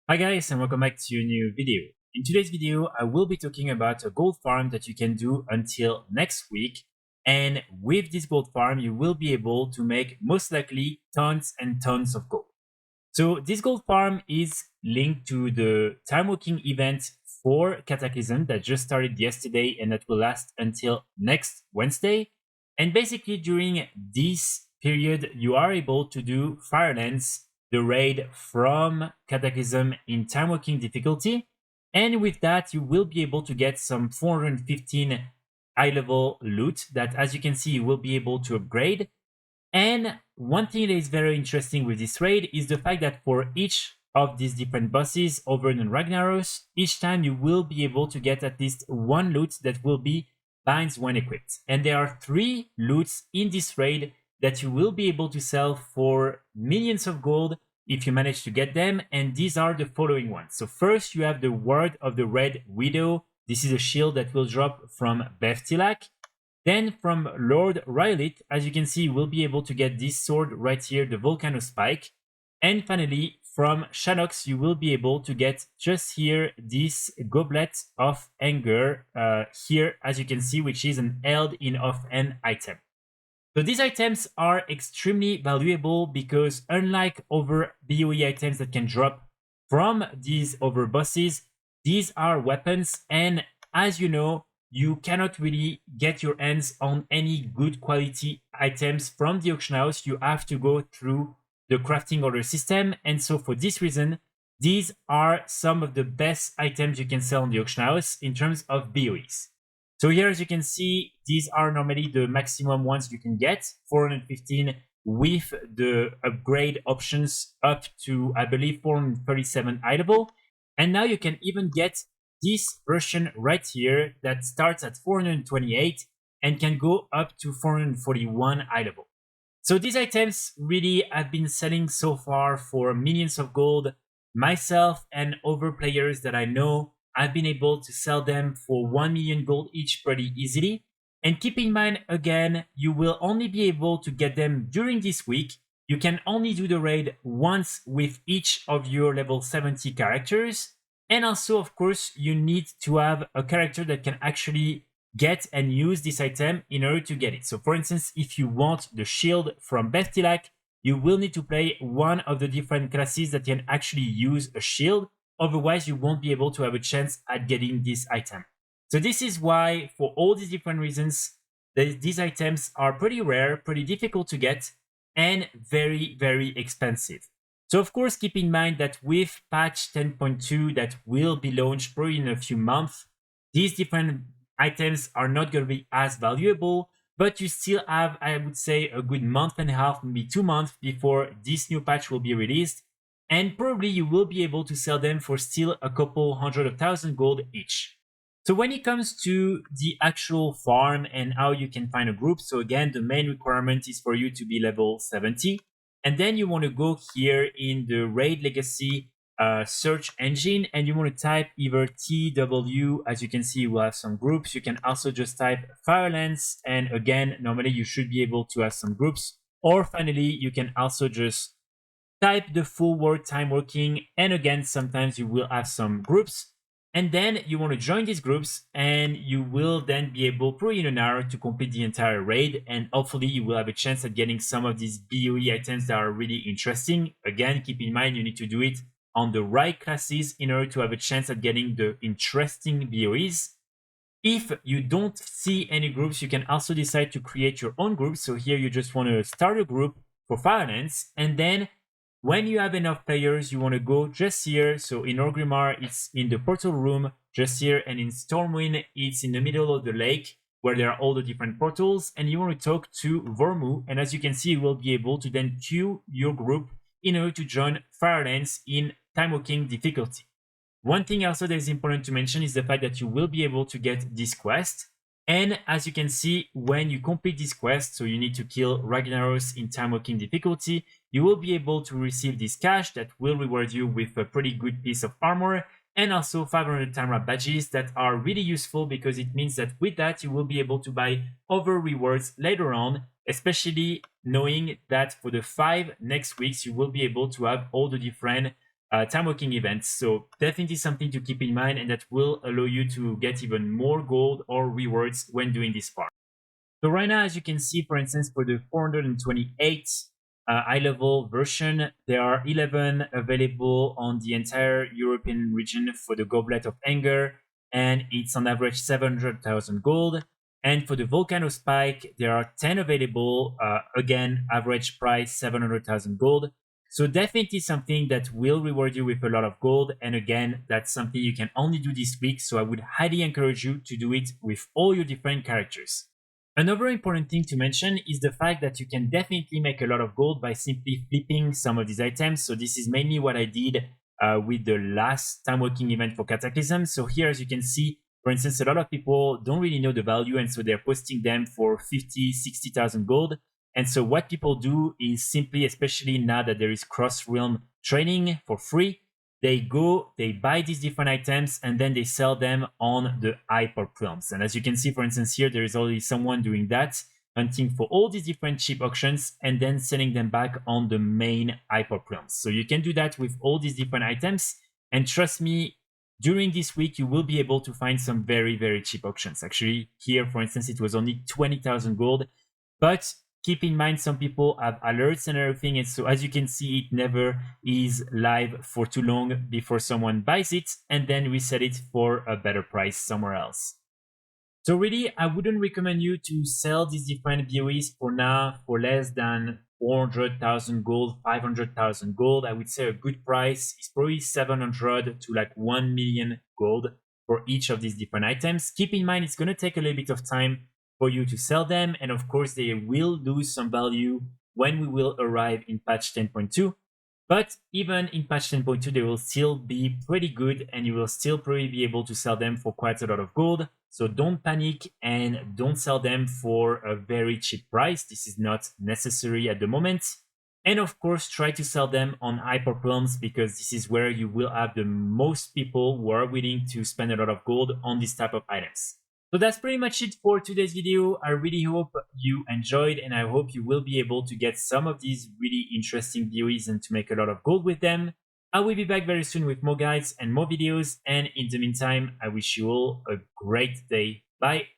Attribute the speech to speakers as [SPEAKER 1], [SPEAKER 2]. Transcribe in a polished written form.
[SPEAKER 1] Hi guys, and welcome back to a new video. In today's video, I will be talking about a gold farm that you can do until next week. And with this gold farm, you will be able to make most likely tons and tons of gold. So this gold farm is linked to the Timewalking event for Cataclysm that just started yesterday and that will last until next Wednesday. And basically during this period, you are able to do Firelands, the raid from Cataclysm in Timewalking difficulty. And with that, you will be able to get some 415 high level loot that, as you can see, you will be able to upgrade. And one thing that is very interesting with this raid is the fact that for each of these different bosses over in Ragnaros, each time you will be able to get at least one loot that will be binds when equipped. And there are 3 loots in this raid that you will be able to sell for millions of gold if you manage to get them. And these are the following ones. So first you have the Word of the Red Widow. This is a shield that will drop from Beftilak. Then from Lord Rylith, as you can see, you will be able to get this sword right here, the Volcano Spike. And finally, from Shanox, you will be able to get just here this Goblet of Anger here, as you can see, which is an held in offhand item. So these items are extremely valuable because unlike other BOE items that can drop from these other bosses, these are weapons, and as you know, you cannot really get your hands on any good quality items from the auction house. You have to go through the crafting order system. And so for this reason, these are some of the best items you can sell on the auction house in terms of BOEs. So here, as you can see, these are normally the maximum ones you can get, 415 with the upgrade options up to, I believe, 437 high level. And now you can even get this version right here that starts at 428 and can go up to 441 high level. So these items really have been selling so far for millions of gold. Myself and other players that I know, I've been able to sell them for 1 million gold each pretty easily. And keep in mind, again, you will only be able to get them during this week. You can only do the raid once with each of your level 70 characters. And also, of course, you need to have a character that can actually get and use this item in order to get it. So for instance, if you want the shield from Beftilak, you will need to play one of the different classes that can actually use a shield. Otherwise, you won't be able to have a chance at getting this item. So this is why, for all these different reasons, these items are pretty rare, pretty difficult to get, and very, very expensive. So of course, keep in mind that with patch 10.2 that will be launched probably in a few months, these different items are not going to be as valuable, but you still have, I would say, a good month and a half, maybe 2 months before this new patch will be released. And probably you will be able to sell them for still a couple 100,000 gold each. So when it comes to the actual farm and how you can find a group, so again, the main requirement is for you to be level 70. And then you want to go here in the Raid Legacy search engine and you want to type either TW. As you can see, you will have some groups. You can also just type Firelands. And again, normally you should be able to have some groups. Or finally, you can also just type the full word Timewalking. And again, sometimes you will have some groups. And then you want to join these groups and you will then be able, probably in an hour, to complete the entire raid. And hopefully you will have a chance at getting some of these BOE items that are really interesting. Again, keep in mind, you need to do it on the right classes in order to have a chance at getting the interesting BOEs. If you don't see any groups, you can also decide to create your own group. So here you just want to start a group for Firelands, and then when you have enough players, you want to go just here. So in Orgrimmar, it's in the portal room, just here. And in Stormwind, it's in the middle of the lake where there are all the different portals. And you want to talk to Vormu. And as you can see, you will be able to then queue your group in order to join Firelands in Timewalking difficulty. One thing also that is important to mention is the fact that you will be able to get this quest. And as you can see, when you complete this quest, so you need to kill Ragnaros in Timewalking difficulty, you will be able to receive this cash that will reward you with a pretty good piece of armor and also 500 time wrap badges that are really useful because it means that with that you will be able to buy other rewards later on, especially knowing that for the 5 next weeks you will be able to have all the different timewalking events. So definitely something to keep in mind, and that will allow you to get even more gold or rewards when doing this farm. So right now, as you can see, for instance, for the 428 high level version, there are 11 available on the entire European region for the Goblet of Anger, and it's on average 700,000 gold. And for the Volcano Spike, there are 10 available, again, average price 700,000 gold. So definitely something that will reward you with a lot of gold. And again, that's something you can only do this week. So I would highly encourage you to do it with all your different characters. Another important thing to mention is the fact that you can definitely make a lot of gold by simply flipping some of these items. So this is mainly what I did with the last timewalking event for Cataclysm. So here, as you can see, for instance, a lot of people don't really know the value, and so they're posting them for 50, 60,000 gold. And so what people do is simply, especially now that there is cross-realm trading for free, they go, they buy these different items, and then they sell them on the hyper realms. And as you can see, for instance, here, there is already someone doing that, hunting for all these different cheap auctions and then selling them back on the main hyper realms. So you can do that with all these different items. And trust me, during this week, you will be able to find some very, very cheap auctions. Actually, here, for instance, it was only 20,000 gold, but keep in mind, some people have alerts and everything, and so as you can see, it never is live for too long before someone buys it and then resell it for a better price somewhere else. So really, I wouldn't recommend you to sell these different BOEs for now for less than 400,000 gold, 500,000 gold. I would say a good price is probably 700 to like 1 million gold for each of these different items. Keep in mind, it's going to take a little bit of time for you to sell them, and of course they will lose some value when we will arrive in patch 10.2, but even in patch 10.2 they will still be pretty good, and you will still probably be able to sell them for quite a lot of gold. So don't panic and don't sell them for a very cheap price. This is not necessary at the moment. And of course, try to sell them on hyper realms, because this is where you will have the most people who are willing to spend a lot of gold on this type of items. So that's pretty much it for today's video. I really hope you enjoyed, and I hope you will be able to get some of these really interesting BOEs and to make a lot of gold with them. I will be back very soon with more guides and more videos, and in the meantime, I wish you all a great day. Bye!